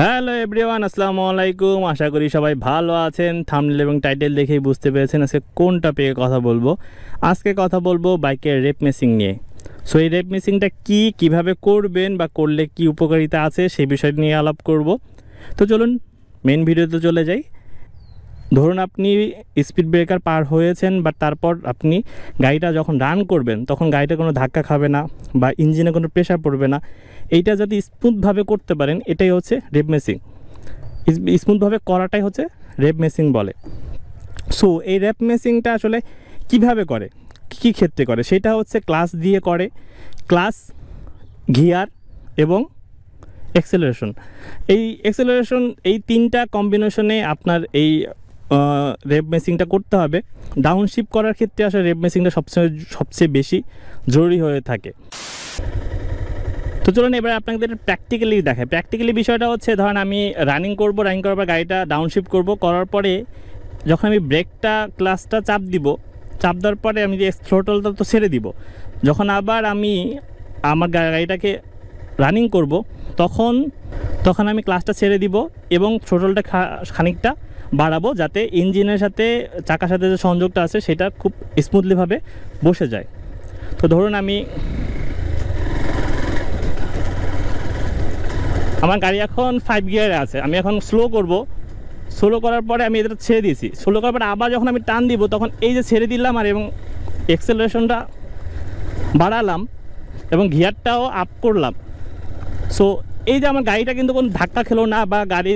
Hello everyone, আসসালামু আলাইকুম। আশা করি সবাই ভালো আছেন। থাম্বনেল এবং টাইটেল দেখেই বুঝতে পেরেছেন আজকে কোন টপিকে কথা বলবো। আজকে কথা বলবো বাইকের রেপ মেসিং নিয়ে। সো এই রেপ মেসিংটা কিভাবে করবেন বা করলে কি উপকারিতা আছে সেই বিষয় নিয়ে আলাপ করব। তো চলুন মেন ভিডিওতে চলে যাই। ধরুন আপনি স্পিড ব্রেকার পার হয়েছেন, বা তারপর আপনি গাড়িটা যখন রান করবেন তখন গাড়িটা কোনো ধাক্কা খাবে না বা ইঞ্জিনে কোনো প্রেশার পড়বে না। এইটা যদি স্মুথভাবে করতে পারেন, এটাই হচ্ছে রেপ মেসিং। স্মুথভাবে করাটাই হচ্ছে রেপ মেসিং বলে। সো এই রেপ মেসিংটা আসলে কিভাবে করে, কী ক্ষেত্রে করে, সেটা হচ্ছে ক্লাচ দিয়ে করে। ক্লাচ, গিয়ার এবং অ্যাক্সেলারেশন। এই তিনটা কম্বিনেশনে আপনার এই রেপ মেসিংটা করতে হবে। ডাউনশিফট করার ক্ষেত্রে আসলে রেপ মেসিংটা সবচেয়ে বেশি জরুরি হয়ে থাকে। তো চলুন এবার আপনাদের প্র্যাকটিক্যালি দেখায়। প্র্যাকটিক্যালি বিষয়টা হচ্ছে, ধরেন আমি রানিং করার পর গাড়িটা ডাউনশিফট করার পরে যখন আমি ব্রেকটা ক্লাচটা চাপ দেওয়ার পরে আমি যে থ্রোটলটা তো ছেড়ে দিব। যখন আবার আমি আমার গাড়িটাকে রানিং করব তখন আমি ক্লাচটা ছেড়ে দিব এবং থ্রোটলটা খানিকটা বাড়াবো, যাতে ইঞ্জিনের সাথে চাকার সাথে যে সংযোগটা আছে সেটা খুব স্মুথলিভাবে বসে যায়। তো ধরুন আমার গাড়ি এখন 5 গিয়ারে আছে, আমি এখন স্লো করার পরে আমি এটা ছেড়ে দিয়েছি। স্লো করার পরে আবার যখন আমি টান দিব তখন এই যে ছেড়ে দিলাম আর এবং অ্যাক্সেলারেশনটা বাড়ালাম এবং গিয়ারটাও আপ করলাম। সো এই যে আমার গাড়িটা কিন্তু কোনো ধাক্কা খেলো না বা গাড়ি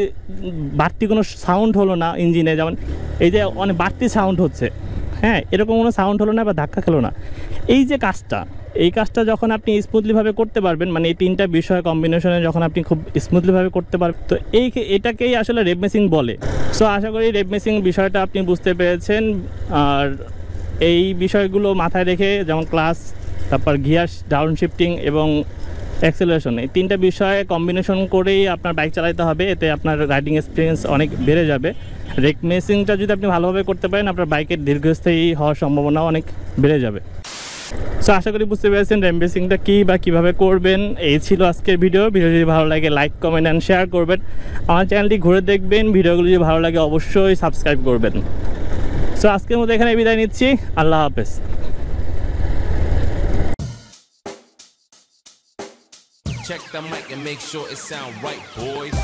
বাড়তি কোনো সাউন্ড হলো না ইঞ্জিনে, যেমন এই যে অনেক বাড়তি সাউন্ড হচ্ছে, হ্যাঁ, এরকম কোনো সাউন্ড হলো না বা ধাক্কা খেলো না। এই কাজটা যখন আপনি স্মুথলিভাবে করতে পারবেন, মানে এই তিনটা বিষয় কম্বিনেশনে যখন আপনি খুব স্মুথলিভাবে করতে পারবেন, তো এটাকেই আসলে রেপ মেসিং বলে। সো আশা করি রেপ মেসিং বিষয়টা আপনি বুঝতে পেরেছেন। আর এই বিষয়গুলো মাথায় রেখে, যেমন ক্লাচ, তারপর গিয়ার ডাউনশিফটিং এবং অ্যাক্সেলারেশন, এই তিনটা বিষয়ে কম্বিনেশন করেই আপনার বাইক চালাতে হবে। এতে আপনার রাইডিং এক্সপিরিয়েন্স অনেক বেড়ে যাবে। রেপ মেসিংটা যদি আপনি ভালোভাবে করতে পারেন, আপনার বাইকের দীর্ঘস্থায়ী হওয়ার সম্ভাবনা অনেক বেড়ে যাবে। সো আশা করি বুঝতে পেরেছেন রেপ মেসিংটা কী বা কীভাবে করবেন। এই ছিল আজকের ভিডিও যদি ভালো লাগে লাইক, কমেন্ট অ্যান্ড শেয়ার করবেন। আমার চ্যানেলটি ঘুরে দেখবেন। ভিডিওগুলো যদি ভালো লাগে অবশ্যই সাবস্ক্রাইব করবেন। সো আজকের মতো এখানে বিদায় নিচ্ছি। আল্লাহ হাফেজ। Check the mic and make sure it sound right, boys.